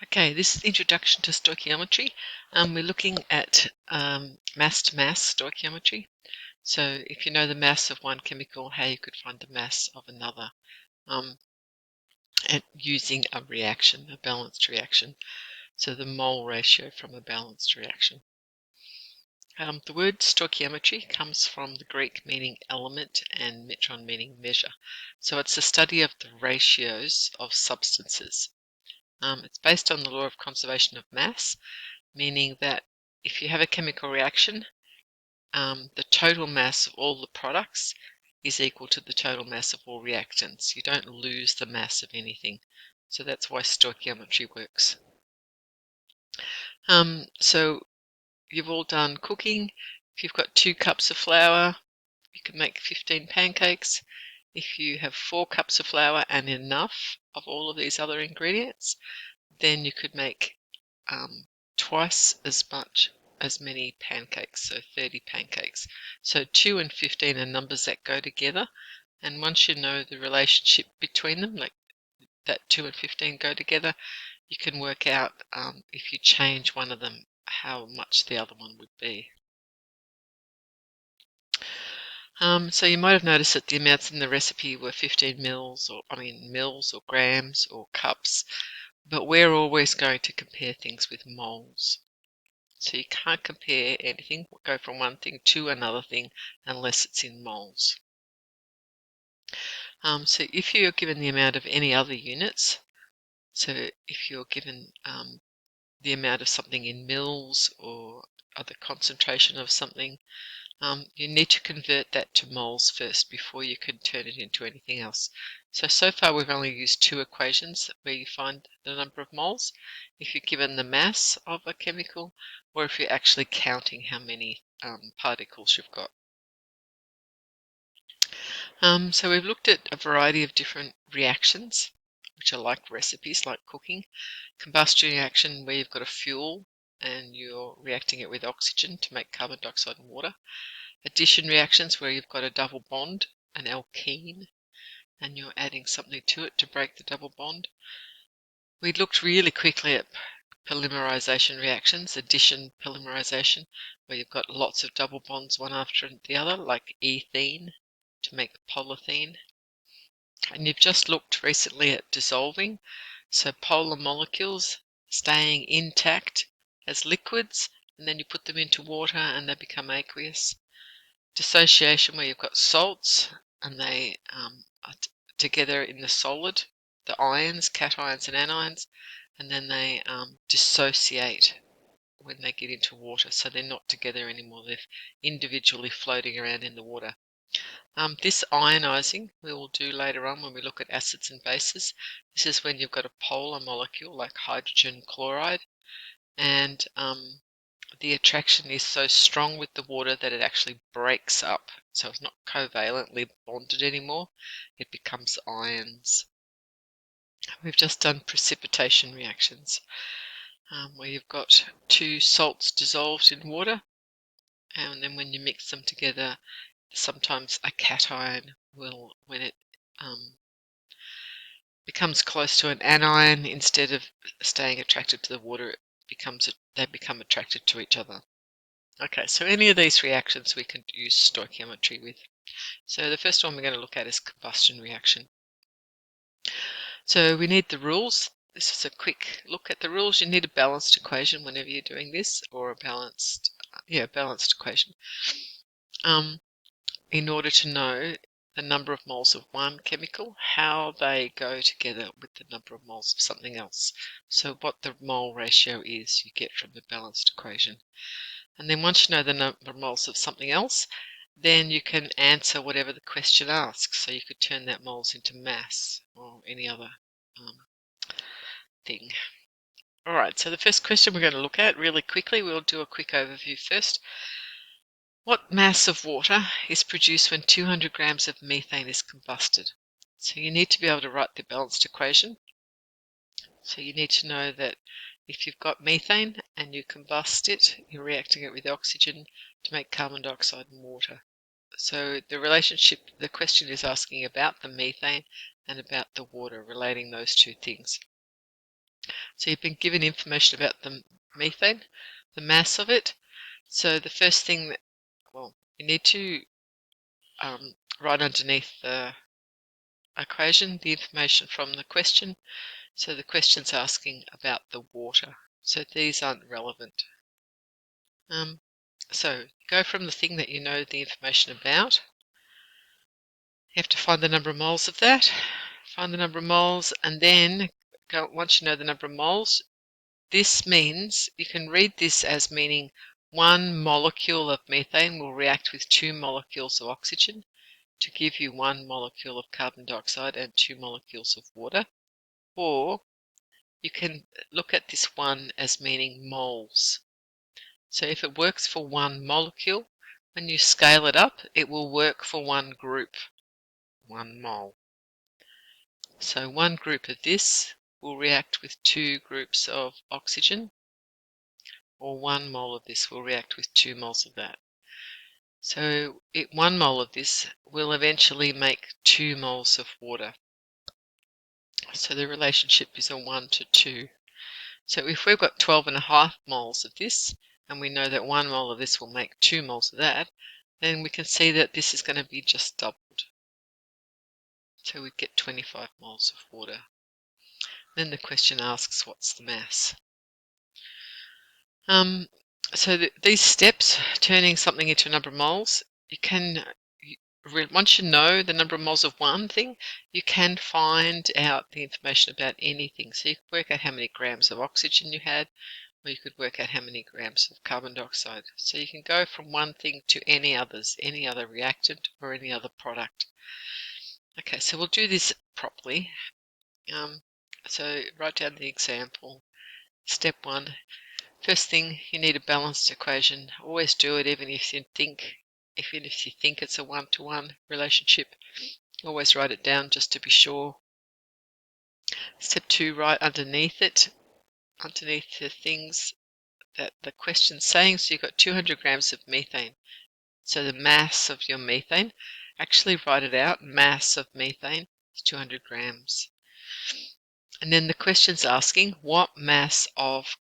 Okay, this is Introduction to Stoichiometry. We're looking at mass-to-mass stoichiometry. So if you know the mass of one chemical, how you could find the mass of another and using a reaction, a balanced reaction. So the mole ratio from a balanced reaction. The word stoichiometry comes from the Greek meaning element and metron meaning measure. So it's the study of the ratios of substances. It's based on the law of conservation of mass, meaning that if you have a chemical reaction, the total mass of all the products is equal to the total mass of all reactants. You don't lose the mass of anything. So that's why stoichiometry works. So you've all done cooking. If you've got 2 cups of flour, you can make 15 pancakes. If you have 4 cups of flour and enough of all of these other ingredients, then you could make twice as many pancakes, so 30 pancakes. So 2 and 15 are numbers that go together, and once you know the relationship between them, like that 2 and 15 go together, you can work out if you change one of them, how much the other one would be. So you might have noticed that the amounts in the recipe were 15 mils, or grams or cups, but we're always going to compare things with moles. So you can't compare anything, go from one thing to another thing, unless it's in moles. So if you're given the amount of any other units, so if you're given the amount of something in mils or other concentration of something, you need to convert that to moles first before you can turn it into anything else. So far we've only used 2 equations where you find the number of moles, if you're given the mass of a chemical or if you're actually counting how many particles you've got. So we've looked at a variety of different reactions, which are like recipes, like cooking. Combustion reaction, where you've got a fuel and you're reacting it with oxygen to make carbon dioxide and water. Addition reactions, where you've got a double bond, an alkene, and you're adding something to it to break the double bond. We looked really quickly at polymerization reactions, addition polymerization, where you've got lots of double bonds one after the other, like ethene to make polythene. And you've just looked recently at dissolving, so polar molecules staying intact as liquids, and then you put them into water and they become aqueous. Dissociation, where you've got salts and they are together in the solid, the ions, cations and anions, and then they dissociate when they get into water, so they're not together anymore, they're individually floating around in the water. This ionizing we will do later on when we look at acids and bases. This is when you've got a polar molecule like hydrogen chloride, and the attraction is so strong with the water that it actually breaks up. So it's not covalently bonded anymore, it becomes ions. We've just done precipitation reactions, where you've got 2 salts dissolved in water, and then when you mix them together, sometimes a cation will, when it becomes close to an anion, instead of staying attracted to the water, they become attracted to each other. Okay, so any of these reactions we can use stoichiometry with. So the first one we're going to look at is combustion reaction. So we need the rules. This is a quick look at the rules. You need a balanced equation whenever you're doing this, or a balanced equation, in order to know the number of moles of one chemical, how they go together with the number of moles of something else. So what the mole ratio is, you get from the balanced equation. And then once you know the number of moles of something else, then you can answer whatever the question asks. So you could turn that moles into mass or any other thing. Alright, so the first question we're going to look at really quickly, we'll do a quick overview first. What mass of water is produced when 200 grams of methane is combusted? So you need to be able to write the balanced equation. So you need to know that if you've got methane and you combust it, you're reacting it with oxygen to make carbon dioxide and water. So the relationship, the question is asking about the methane and about the water, relating those 2 things. So you've been given information about the methane, the mass of it. So the first thing that, well, you need to write underneath the equation the information from the question. So the question's asking about the water. So these aren't relevant. So go from the thing that you know the information about. You have to find the number of moles of that. Find the number of moles, and then once you know the number of moles, this means you can read this as meaning 1 molecule of methane will react with 2 molecules of oxygen to give you 1 molecule of carbon dioxide and 2 molecules of water. Or you can look at this 1 as meaning moles. So if it works for 1 molecule, when you scale it up, it will work for 1 group, 1 mole. So 1 group of this will react with 2 groups of oxygen, or 1 mole of this will react with 2 moles of that. So 1 mole of this will eventually make 2 moles of water. So the relationship is a 1 to 2. So if we've got 12.5 moles of this, and we know that 1 mole of this will make 2 moles of that, then we can see that this is going to be just doubled. So we get 25 moles of water. Then the question asks, what's the mass? So these steps, turning something into a number of moles, once you know the number of moles of one thing, you can find out the information about anything. So you could work out how many grams of oxygen you had, or you could work out how many grams of carbon dioxide. So you can go from one thing to any others, any other reactant or any other product. Okay, so we'll do this properly. So write down the example. Step 1. First thing, you need a balanced equation. Always do it even if you think it's a one-to-one relationship. Always write it down just to be sure. Step 2, write underneath it, underneath the things that the question's saying. So you've got 200 grams of methane. So the mass of your methane, actually write it out, mass of methane is 200 grams. And then the question's asking, what mass of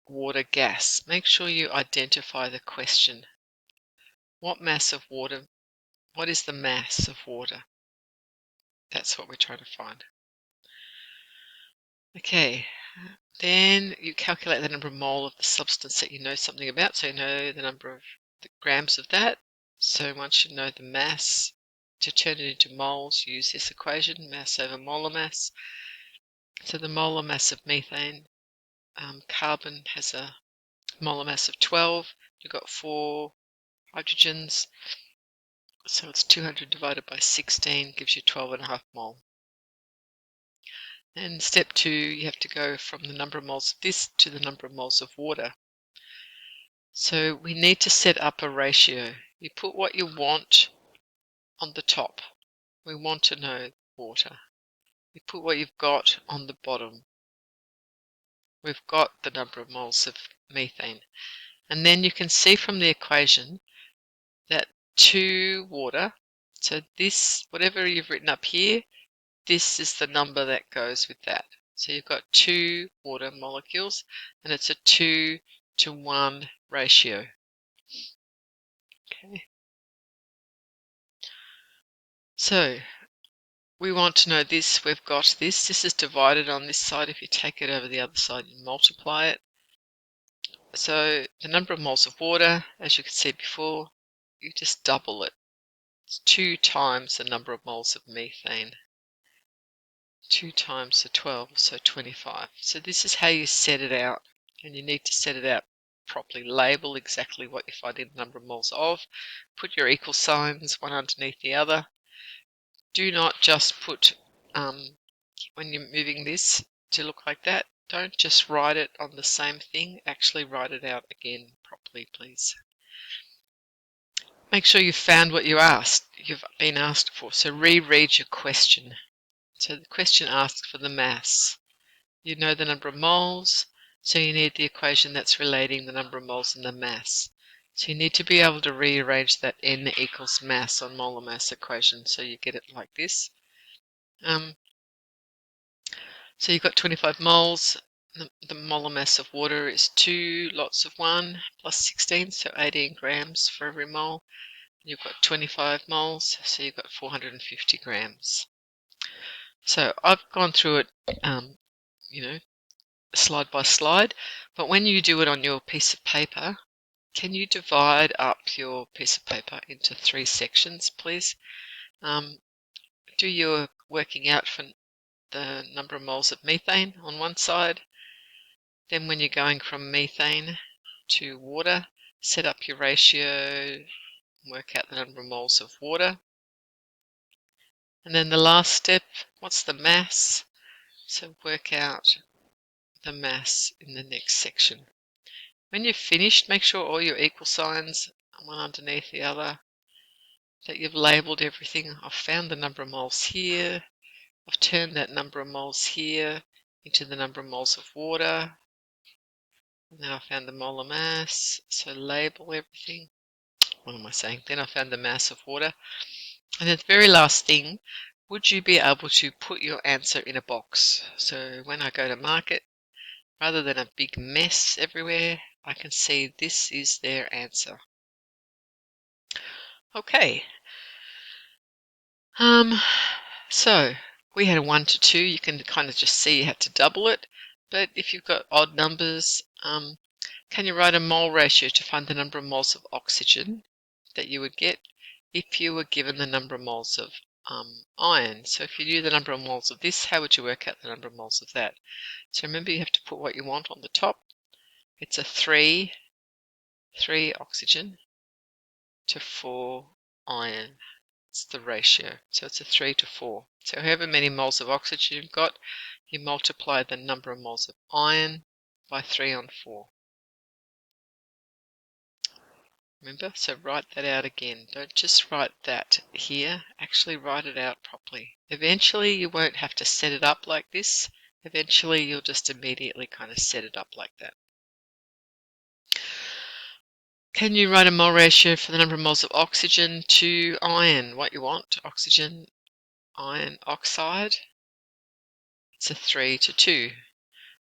water gas? Make sure you identify the question. What mass of water? What is the mass of water? That's what we're trying to find. Okay, then you calculate the number of mole of the substance that you know something about. So you know the number of the grams of that. So once you know the mass, to turn it into moles, use this equation, mass over molar mass. So the molar mass of methane, carbon has a molar mass of 12. You've got 4 hydrogens. So it's 200 divided by 16 gives you 12.5 mole. And step 2, you have to go from the number of moles of this to the number of moles of water. So we need to set up a ratio. You put what you want on the top. We want to know water. You put what you've got on the bottom. We've got the number of moles of methane. And then you can see from the equation that 2 water, so this, whatever you've written up here, this is the number that goes with that. So you've got 2 water molecules, and it's a 2 to 1 ratio. Okay. So we want to know this. We've got this. This is divided on this side. If you take it over the other side, you multiply it. So the number of moles of water, as you could see before, you just double it. It's 2 times the number of moles of methane. 2 times the 12, so 25. So this is how you set it out, and you need to set it out properly. Label exactly what you're finding the number of moles of. Put your equal signs one underneath the other. Do not just put, when you're moving this to look like that, don't just write it on the same thing. Actually write it out again properly, please. Make sure you've found what you've been asked for. So reread your question. So the question asks for the mass. You know the number of moles, so you need the equation that's relating the number of moles and the mass. So you need to be able to rearrange that N equals mass on molar mass equation, so you get it like this. So you've got 25 moles. the molar mass of water is 2 lots of 1 plus 16, so 18 grams for every mole. You've got 25 moles, so you've got 450 grams. So I've gone through it, slide by slide, but when you do it on your piece of paper, can you divide up your piece of paper into 3 sections, please? Do your working out for the number of moles of methane on one side. Then when you're going from methane to water, set up your ratio, work out the number of moles of water. And then the last step, what's the mass? So work out the mass in the next section. When you've finished, make sure all your equal signs are one underneath the other, that you've labelled everything. I've found the number of moles here. I've turned that number of moles here into the number of moles of water. And then I found the molar mass, so label everything. What am I saying? Then I found the mass of water. And then the very last thing, would you be able to put your answer in a box? So when I go to mark it, rather than a big mess everywhere, I can see this is their answer. Okay. So we had a 1 to 2. You can kind of just see you had to double it. But if you've got odd numbers, can you write a mole ratio to find the number of moles of oxygen that you would get if you were given the number of moles of iron? So if you knew the number of moles of this, how would you work out the number of moles of that? So remember, you have to put what you want on the top. It's a 3 oxygen to 4 iron. It's the ratio. So it's a 3 to 4. So however many moles of oxygen you've got, you multiply the number of moles of iron by 3 on 4. Remember? So write that out again. Don't just write that here. Actually write it out properly. Eventually you won't have to set it up like this. Eventually you'll just immediately kind of set it up like that. Can you write a mole ratio for the number of moles of oxygen to iron? What you want? Oxygen, iron oxide. It's a 3 to 2.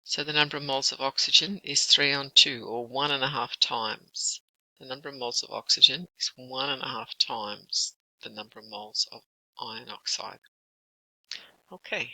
So the number of moles of oxygen is 3 on 2, or 1.5 times. The number of moles of oxygen is 1.5 times the number of moles of iron oxide. Okay.